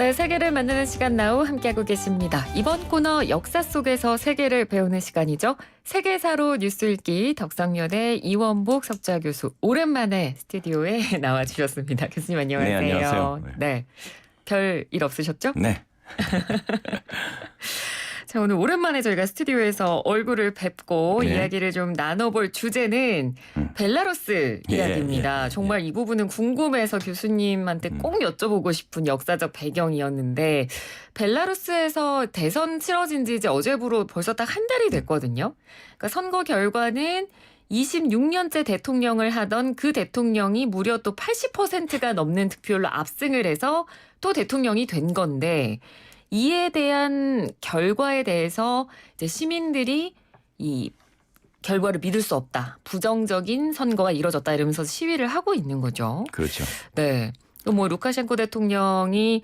네, 세계를 만드는 시간 나우 함께하고 계십니다. 이번 코너 역사 속에서 세계를 배우는 시간이죠. 세계사로 뉴스 읽기 덕성여대 이원복 석좌 교수 오랜만에 스튜디오에 나와주셨습니다. 교수님 안녕하세요. 네, 안녕하세요. 네, 별 일 없으셨죠? 네. 자, 오늘 오랜만에 저희가 스튜디오에서 얼굴을 뵙고 네. 이야기를 좀 나눠볼 주제는 벨라루스 이야기입니다. 예. 정말 이 부분은 궁금해서 교수님한테 꼭 여쭤보고 싶은 역사적 배경이었는데 벨라루스에서 대선 치러진 지 이제 어제부로 벌써 딱 한 달이 됐거든요. 그러니까 선거 결과는 26년째 대통령을 하던 그 대통령이 무려 또 80%가 넘는 득표율로 압승을 해서 또 대통령이 된 건데 이에 대한 결과에 대해서 이제 시민들이 이 결과를 믿을 수 없다. 부정적인 선거가 이뤄졌다 이러면서 시위를 하고 있는 거죠. 그렇죠. 네. 뭐 루카셴코 대통령이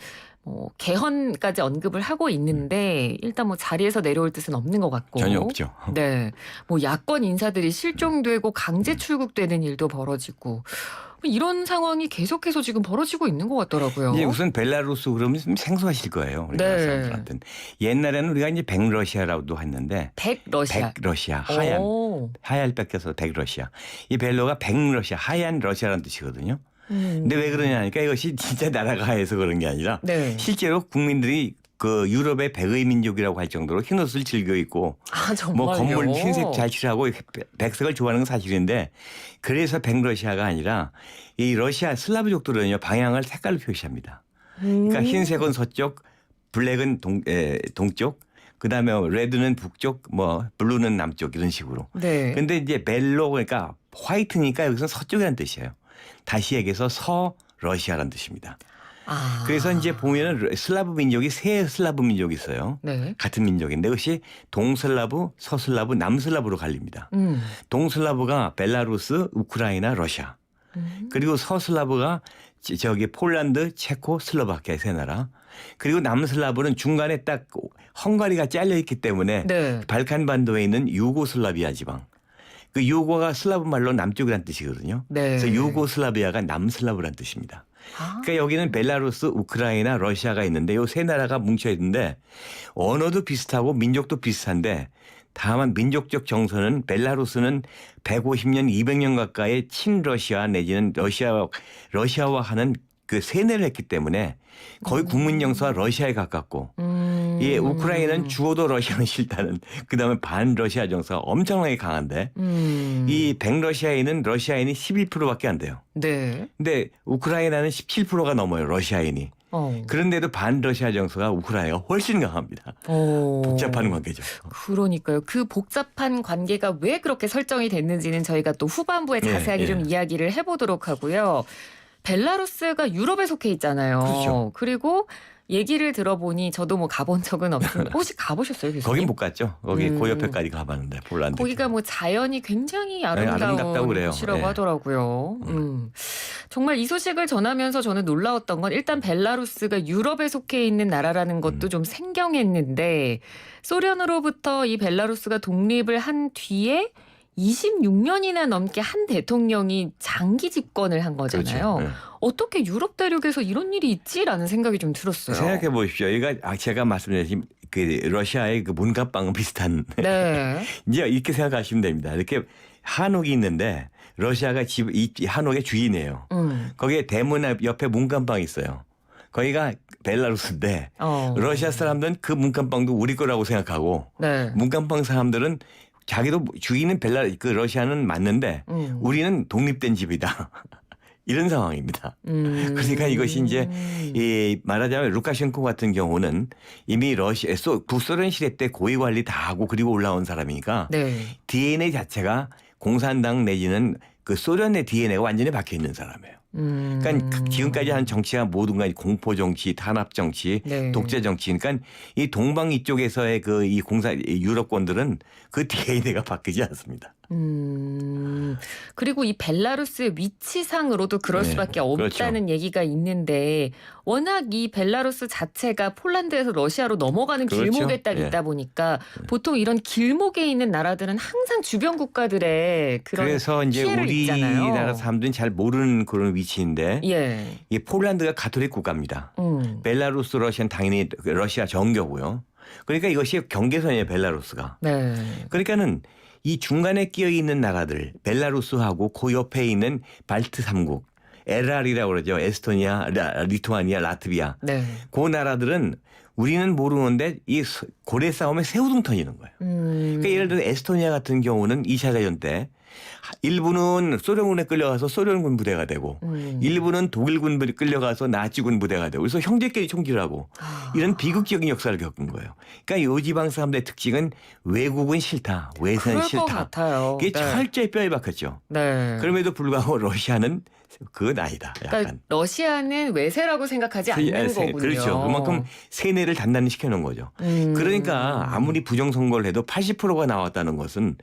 개헌까지 언급을 하고 있는데 일단 뭐 자리에서 내려올 뜻은 없는 것 같고 전혀 없죠. 네, 뭐 야권 인사들이 실종되고 강제 출국되는 일도 벌어지고 이런 상황이 계속해서 지금 벌어지고 있는 것 같더라고요. 이제 우선 벨라루스 그러면 좀 생소하실 거예요. 우리나라 네. 사람들한테는. 옛날에는 우리가 이제 백러시아라고도 했는데 백러시아. 백러시아 하얀 오. 하얄 뺏겨서 백러시아. 이 벨로가 백러시아 하얀 러시아라는 뜻이거든요. 근데 왜 그러냐 하니까 이것이 진짜 나라가 하얘서 그런 게 아니라 네. 실제로 국민들이 그 유럽의 백의 민족이라고 할 정도로 흰옷을 즐겨 입고 아, 정말요? 뭐 건물 흰색 잘 칠하고 백색을 좋아하는 건 사실인데 그래서 백러시아가 아니라 이 러시아 슬라브족들은요 방향을 색깔로 표시합니다. 그러니까 흰색은 서쪽, 블랙은 동쪽, 그다음에 레드는 북쪽, 뭐 블루는 남쪽 이런 식으로. 네. 근데 이제 벨로 그러니까 화이트니까 여기서 서쪽이라는 뜻이에요. 다시 얘기해서 서러시아라는 뜻입니다. 아. 그래서 이제 보면은 슬라브 민족이 세 슬라브 민족이 있어요. 네. 같은 민족인데 그것이 동슬라브, 서슬라브, 남슬라브로 갈립니다. 동슬라브가 벨라루스, 우크라이나, 러시아. 그리고 서슬라브가 저기 폴란드, 체코, 슬로바키아 세 나라. 그리고 남슬라브는 중간에 딱 헝가리가 잘려 있기 때문에 네. 발칸 반도에 있는 유고슬라비아 지방. 그 유고가 슬라브 말로 남쪽이라는 뜻이거든요. 네. 그래서 유고슬라비아가 남슬라브라는 뜻입니다. 아. 그러니까 여기는 벨라루스, 우크라이나, 러시아가 있는데 이 세 나라가 뭉쳐 있는데 언어도 비슷하고 민족도 비슷한데 다만 민족적 정서는 벨라루스는 150년, 200년 가까이 친러시아 내지는 러시아화하는 그 세뇌를 했기 때문에 거의 국민 정서가 러시아에 가깝고 예, 우크라이나는 죽어도 러시아는 싫다는 그다음에 반러시아 정서가 엄청나게 강한데 이 백러시아인은 러시아인이 12%밖에 안 돼요. 네. 근데 우크라이나는 17%가 넘어요. 러시아인이. 그런데도 반러시아 정서가 우크라이나가 훨씬 강합니다. 복잡한 관계죠. 그러니까요. 그 복잡한 관계가 왜 그렇게 설정이 됐는지는 저희가 또 후반부에 자세하게 좀 이야기를 해보도록 하고요. 벨라루스가 유럽에 속해 있잖아요. 그렇죠. 그리고 얘기를 들어보니 저도 뭐 가본 적은 없는데 혹시 가보셨어요, 교수님? 거긴 못 갔죠. 거기 그 옆에까지 가봤는데 폴란드. 거기가 뭐 자연이 굉장히 아름답다고 아름다운 그래요. 곳이라고 네. 하더라고요. 정말 이 소식을 전하면서 저는 놀라웠던 건 일단 벨라루스가 유럽에 속해 있는 나라라는 것도 좀 생경했는데 소련으로부터 이 벨라루스가 독립을 한 뒤에 26년이나 넘게 한 대통령이 장기 집권을 한 거잖아요. 그렇죠. 네. 어떻게 유럽 대륙에서 이런 일이 있지라는 생각이 좀 들었어요. 생각해 보십시오. 이거 제가 말씀드린 그 러시아의 그 문갑방은 비슷한. 네. 이제 이렇게 생각하시면 됩니다. 이렇게 한옥이 있는데 러시아가 이 한옥의 주인이에요. 거기에 대문 옆에 문간방이 있어요. 거기가 벨라루스인데 러시아 사람들은 그 문간방도 우리 거라고 생각하고 네. 문간방 사람들은 자기도 주인은 그 러시아는 맞는데 우리는 독립된 집이다. 이런 상황입니다. 그러니까 이것이 이제 말하자면 루카셴코 같은 경우는 이미 북소련 시대 때 고위 관리 다 하고 그리고 올라온 사람이니까 네. DNA 자체가 공산당 내지는 그 소련의 DNA가 완전히 박혀 있는 사람이에요. 그러니까 지금까지 한 정치가 모든 건 공포 정치, 탄압 정치, 네. 독재 정치. 그러니까 이 동방 이쪽에서의 유럽권들은 그 DNA가 바뀌지 않습니다. 그리고 이 벨라루스의 위치상으로도 그럴 네, 수밖에 없다는 그렇죠. 얘기가 있는데 워낙 이 벨라루스 자체가 폴란드에서 러시아로 넘어가는 그렇죠. 길목에 딱 예. 있다 보니까 보통 이런 길목에 있는 나라들은 항상 주변 국가들의 그런 그래서 이제 피해를 입잖아요. 우리나라 사람들은 잘 모르는 그런 위치인데 예. 이 폴란드가 가톨릭 국가입니다. 벨라루스, 러시아는 당연히 러시아 정교고요. 그러니까 이것이 경계선이에요, 벨라루스가. 네. 그러니까는 이 중간에 끼어 있는 나라들, 벨라루스하고 그 옆에 있는 발트 3국, LR이라고 그러죠. 에스토니아, 리투아니아, 라트비아. 네. 그 나라들은 우리는 모르는데 이 고래 싸움에 새우등 터지는 거예요. 그러니까 예를 들어 에스토니아 같은 경우는 2차 대전 때 일부는 소련군에 끌려가서 소련군 부대가 되고 일부는 독일군 끌려가서 나치군 부대가 되고 그래서 형제끼리 총질하고 이런 비극적인 역사를 겪은 거예요. 그러니까 요 지방 사람들의 특징은 외국은 싫다. 외세는 그럴 것 싫다. 같아요. 이게 네. 철저히 뼈에 박혔죠. 네. 그럼에도 불구하고 러시아는 그건 아니다. 약간. 그러니까 러시아는 외세라고 생각하지 않는 거군요. 그렇죠. 그만큼 세뇌를 단단히 시켜놓은 거죠. 그러니까 아무리 부정선거를 해도 80%가 나왔다는 것은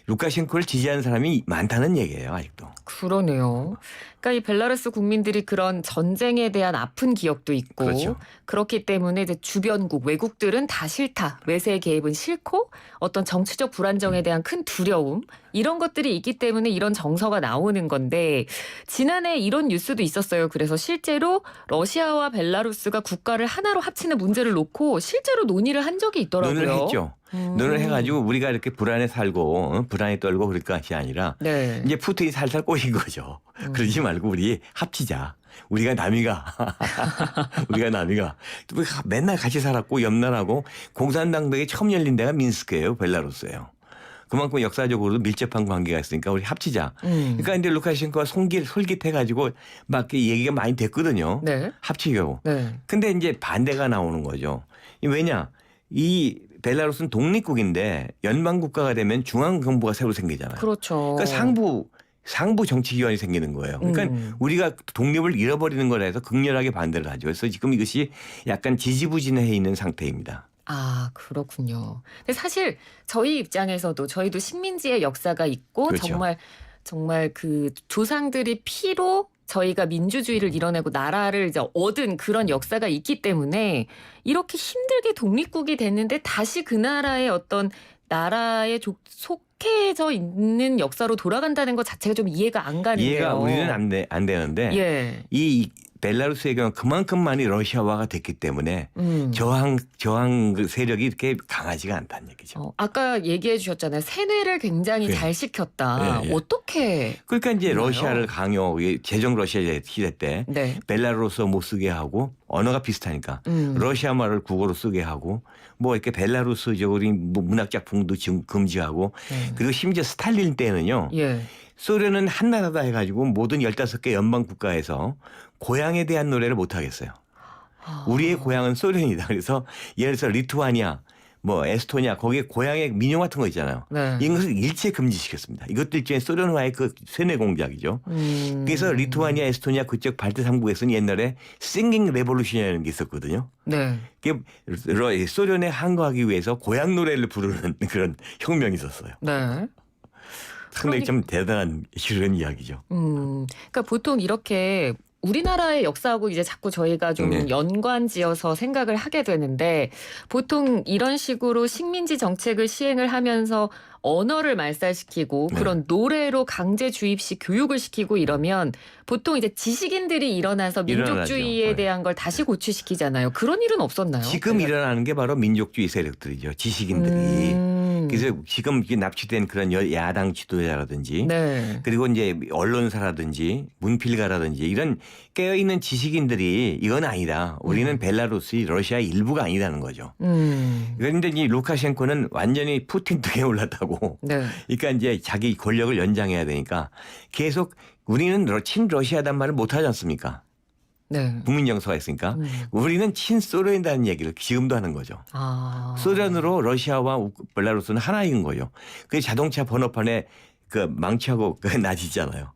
루카셴코를 지지하는 사람이 많다는 얘기예요. 아직도. 그러네요. 그러니까 이 벨라루스 국민들이 그런 전쟁에 대한 아픈 기억도 있고 그렇죠. 그렇기 때문에 이제 주변국 외국들은 다 싫다. 외세의 개입은 싫고 어떤 정치적 불안정에 대한 큰 두려움 이런 것들이 있기 때문에 이런 정서가 나오는 건데 지난해 이런 뉴스도 있었어요. 그래서 실제로 러시아와 벨라루스가 국가를 하나로 합치는 문제를 놓고 실제로 논의를 한 적이 있더라고요. 논의를 했죠. 논의를 해가지고 우리가 이렇게 불안에 살고 불안에 떨고 그럴 것이 아니라 네. 이제 푸틴이 살살 꼬신 거죠. 그러지 말고 우리 합치자. 우리가 남이가 우리가 남이가 맨날 같이 살았고 옆나라고 공산당백이 처음 열린 데가 민스크예요. 벨라루스예요. 그만큼 역사적으로도 밀접한 관계가 있으니까 우리 합치자. 그러니까 이제 루카셴코가 솔깃해가지고 막 얘기가 많이 됐거든요. 네. 합치려고. 네. 근데 이제 반대가 나오는 거죠. 왜냐? 이 벨라루스는 독립국인데 연방국가가 되면 중앙정부가 새로 생기잖아요. 그렇죠. 그러니까 상부 정치기관이 생기는 거예요. 그러니까 우리가 독립을 잃어버리는 거라 해서 극렬하게 반대를 하죠. 그래서 지금 이것이 약간 지지부진해 있는 상태입니다. 아, 그렇군요. 근데 사실 저희 입장에서도 저희도 식민지의 역사가 있고 그렇죠. 정말 그 조상들이 피로 저희가 민주주의를 이뤄내고 나라를 이제 얻은 그런 역사가 있기 때문에 이렇게 힘들게 독립국이 됐는데 다시 그 나라의 어떤 나라에 속해져 있는 역사로 돌아간다는 것 자체가 좀 이해가 안 가는데요. 이해가 우리는 안 되는데 예. 이 벨라루스의 경우 그만큼 많이 러시아화가 됐기 때문에 저항 그 세력이 이렇게 강하지가 않다는 얘기죠. 아까 얘기해 주셨잖아요. 세뇌를 굉장히 네. 잘 시켰다. 네, 네. 어떻게? 그러니까 이제 그런가요? 러시아를 제정 러시아 시대 때 네. 벨라루스 못 쓰게 하고 언어가 비슷하니까 러시아 말을 국어로 쓰게 하고 뭐 이렇게 벨라루스적으로 문학 작품도 금지하고 그리고 심지어 스탈린 때는요. 예. 소련은 한 나라다 해가지고 모든 15개 연방 국가에서 고향에 대한 노래를 못 하겠어요. 우리의 고향은 소련이다. 그래서 예를 들어서 리투아니아, 뭐 에스토니아 거기에 고향의 민요 같은 거 있잖아요. 네. 이것을 일체 금지시켰습니다. 이것도 일종의 소련화의 그 세뇌 공작이죠. 그래서 리투아니아, 에스토니아 그쪽 발트 3국에서는 옛날에 싱깅 레볼루션이라는 게 있었거든요. 네. 그게 소련에 항거하기 위해서 고향 노래를 부르는 그런 혁명이 있었어요. 네. 상당히 좀 대단한 이런 이야기죠. 그러니까 보통 이렇게 우리나라의 역사하고 이제 자꾸 저희가 좀 네. 연관지어서 생각을 하게 되는데 보통 이런 식으로 식민지 정책을 시행을 하면서 언어를 말살시키고 네. 그런 노래로 강제 주입식 교육을 시키고 이러면 보통 이제 지식인들이 일어나서 민족주의에 일어나죠. 대한 걸 다시 고취시키잖아요. 그런 일은 없었나요? 지금 일어나는 게 바로 민족주의 세력들이죠. 지식인들이. 그래서 지금 이게 납치된 그런 야당 지도자라든지 네. 그리고 이제 언론사라든지 문필가라든지 이런 깨어있는 지식인들이 이건 아니다. 우리는 벨라루스, 러시아의 일부가 아니라는 거죠. 그런데 이 루카셴코는 완전히 푸틴 등에 올랐다고. 네. 그러니까 이제 자기 권력을 연장해야 되니까 계속 우리는 친러시아단 말을 못하지 않습니까? 네. 국민 정서가 있으니까 우리는 친소련이라는 얘기를 지금도 하는 거죠. 아. 소련으로 러시아와 벨라루스는 하나인 거예요. 그 자동차 번호판에 그 망치하고 그 나지잖아요.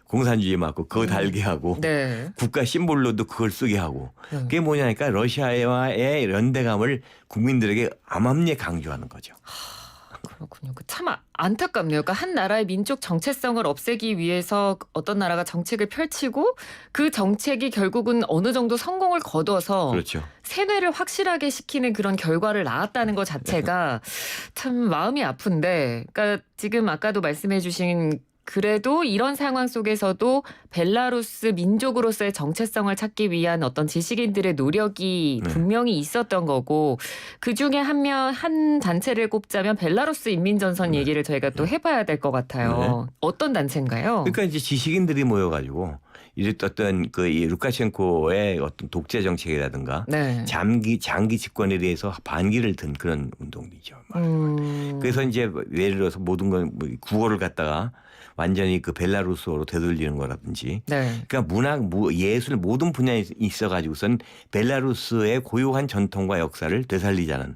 공산주의 맞고 그거 달게 하고 네. 국가 심볼로도 그걸 쓰게 하고 네. 그게 뭐냐니까 러시아와의 연대감을 국민들에게 암암리에 강조하는 거죠. 그렇군요. 참 안타깝네요. 그러니까 한 나라의 민족 정체성을 없애기 위해서 어떤 나라가 정책을 펼치고 그 정책이 결국은 어느 정도 성공을 거둬서 그렇죠. 세뇌를 확실하게 시키는 그런 결과를 낳았다는 것 자체가 참 마음이 아픈데 그러니까 지금 아까도 말씀해 주신 그래도 이런 상황 속에서도 벨라루스 민족으로서의 정체성을 찾기 위한 어떤 지식인들의 노력이 네. 분명히 있었던 거고 그중에 한 단체를 꼽자면 벨라루스 인민전선 네. 얘기를 저희가 또 해봐야 될 것 같아요. 어떤 단체인가요? 그러니까 이제 지식인들이 모여가지고 이제 어떤 이 루카셴코의 어떤 독재 정책이라든가 네. 장기 집권에 대해서 반기를 든 그런 운동이죠. 그래서 이제 예를 들어서 모든 건 국어를 갖다가 완전히 그 벨라루스어로 되돌리는 거라든지. 네. 그러니까 문학, 예술 모든 분야에 있어가지고선 벨라루스의 고유한 전통과 역사를 되살리자는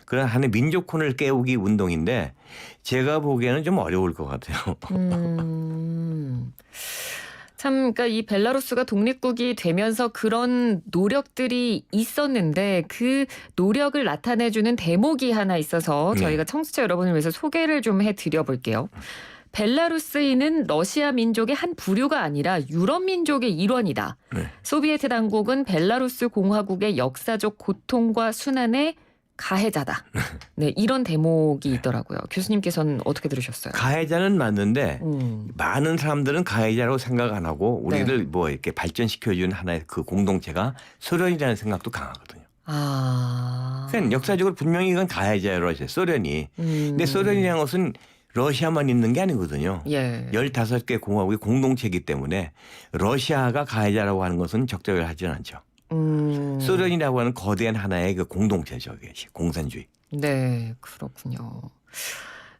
그런 하나의 민족혼을 깨우기 운동인데 제가 보기에는 좀 어려울 것 같아요. 참, 그러니까 이 벨라루스가 독립국이 되면서 그런 노력들이 있었는데 그 노력을 나타내주는 대목이 하나 있어서 네. 저희가 청취자 여러분을 위해서 소개를 좀 해드려 볼게요. 벨라루스인은 러시아 민족의 한 부류가 아니라 유럽 민족의 일원이다. 네. 소비에트 당국은 벨라루스 공화국의 역사적 고통과 순환의 가해자다. 네, 이런 대목이 있더라고요. 교수님께서는 어떻게 들으셨어요? 가해자는 맞는데 많은 사람들은 가해자라고 생각 안 하고 우리를 네. 뭐 이렇게 발전시켜준 하나의 그 공동체가 소련이라는 생각도 강하거든요. 그러니까 역사적으로 분명히 이건 가해자예요, 러시아, 소련이. 근데 소련이라는 것은 러시아만 있는 게 아니거든요. 예. 15개 공화국의 공동체이기 때문에 러시아가 가해자라고 하는 것은 적절하지는 않죠. 소련이라고 하는 거대한 하나의 그 공동체죠. 공산주의. 네, 그렇군요.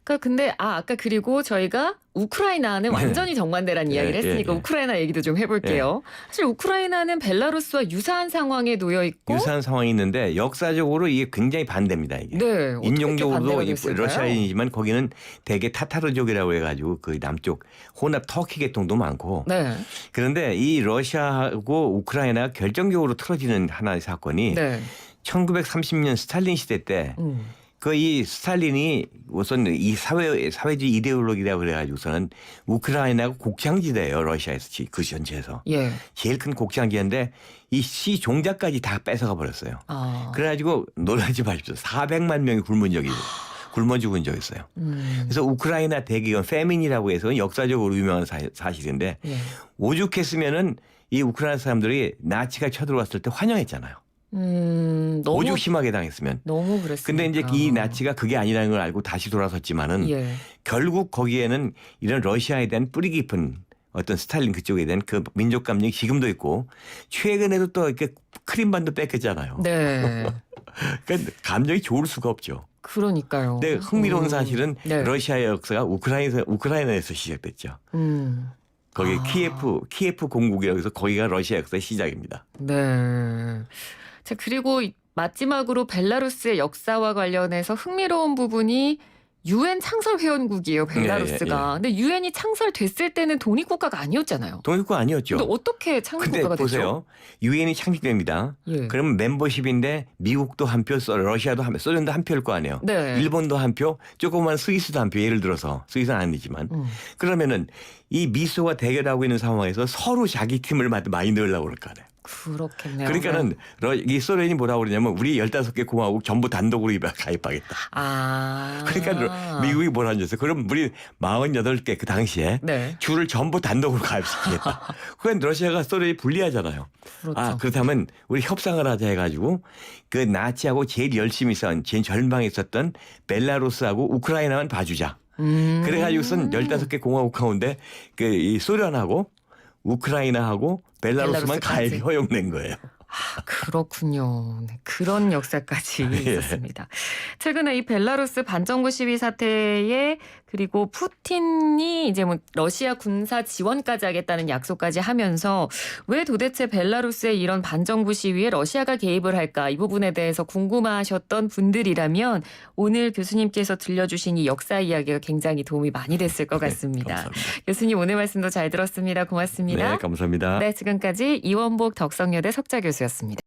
그러니까 근데 아까 그리고 저희가 우크라이나는 완전히 정반대라는 이야기를 했으니까 우크라이나 얘기도 좀 해볼게요. 사실 우크라이나는 벨라루스와 유사한 상황에 놓여 있고 유사한 상황이 있는데 역사적으로 이게 굉장히 반대입니다. 이게. 네, 인종적으로도 됐을까요? 러시아인이지만 거기는 대개 타타르족이라고 해가지고 그 남쪽 혼합 터키 계통도 많고 네, 그런데 이 러시아하고 우크라이나가 결정적으로 틀어지는 하나의 사건이 네. 1930년 스탈린 시대 때 그 이 스탈린이 우선 이 사회주의 이데올로기라고 그래가지고서는 우크라이나가 곡창지대예요. 러시아에서 그 전체에서. 예. 제일 큰 곡창지대인데 이 시 종자까지 다 뺏어가 버렸어요. 그래가지고 놀라지 마십시오. 400만 명이 굶어 죽은 적이 있어요. 그래서 우크라이나 대기업 페민이라고 해서 역사적으로 유명한 사실인데 예. 오죽했으면은 이 우크라이나 사람들이 나치가 쳐들어왔을 때 환영했잖아요. 너무 오죽 심하게 당했으면. 너무 그랬으니까. 근데 이제 이 나치가 그게 아니라는 걸 알고 다시 돌아섰지만은 예. 결국 거기에는 이런 러시아에 대한 뿌리 깊은 어떤 스탈린 그쪽에 대한 그 민족 감정이 지금도 있고 최근에도 또 이렇게 크림반도 뺏겼잖아요. 네. 그러니까 감정이 좋을 수가 없죠. 그러니까요. 근데 흥미로운 사실은 네. 러시아의 역사가 우크라이나에서 시작됐죠. 거기 키예프 공국이라고 해서 거기가 러시아 역사의 시작입니다. 네. 자, 그리고 마지막으로 벨라루스의 역사와 관련해서 흥미로운 부분이 유엔 창설 회원국이에요, 벨라루스가. 근데 유엔이 창설됐을 때는 독립국가가 아니었잖아요. 독립국가 아니었죠. 근데 어떻게 근데 창립국가가 됐죠? 보세요. 유엔이 창립됩니다. 예. 그러면 멤버십인데 미국도 한 표, 러시아도 한 표, 소련도 한 표일 거 아니에요. 네. 일본도 한 표, 조그만 스위스도 한 표. 예를 들어서 스위스는 아니지만 그러면은 이 미소가 대결하고 있는 상황에서 서로 자기 팀을 많이 넣으려고 그럴 거 아니에요. 그렇겠네요. 그러니까는 이 소련이 뭐라고 그러냐면 우리 15개 공화국 전부 단독으로 가입하겠다. 그러니까 미국이 뭐라 하셨어요. 그럼 우리 48개 그 당시에 네. 줄을 전부 단독으로 가입시키겠다. 그건 러시아가 소련이 불리하잖아요. 그렇죠. 그렇다면 우리 협상을 하자 해가지고 그 나치하고 제일 열심히 제일 절망했었던 벨라루스하고 우크라이나만 봐주자. 그래가지고선 15개 공화국 가운데 이 소련하고 우크라이나하고 벨라루스만 가입이 허용된 거예요. 그렇군요. 네, 그런 역사까지 있었습니다. 최근에 이 벨라루스 반정부 시위 사태에 그리고 푸틴이 이제 뭐 러시아 군사 지원까지 하겠다는 약속까지 하면서 왜 도대체 벨라루스의 이런 반정부 시위에 러시아가 개입을 할까 이 부분에 대해서 궁금하셨던 분들이라면 오늘 교수님께서 들려주신 이 역사 이야기가 굉장히 도움이 많이 됐을 것 같습니다. 감사합니다. 교수님 오늘 말씀도 잘 들었습니다. 고맙습니다. 네, 감사합니다. 네, 지금까지 이원복 덕성여대 석좌 교수였습니다.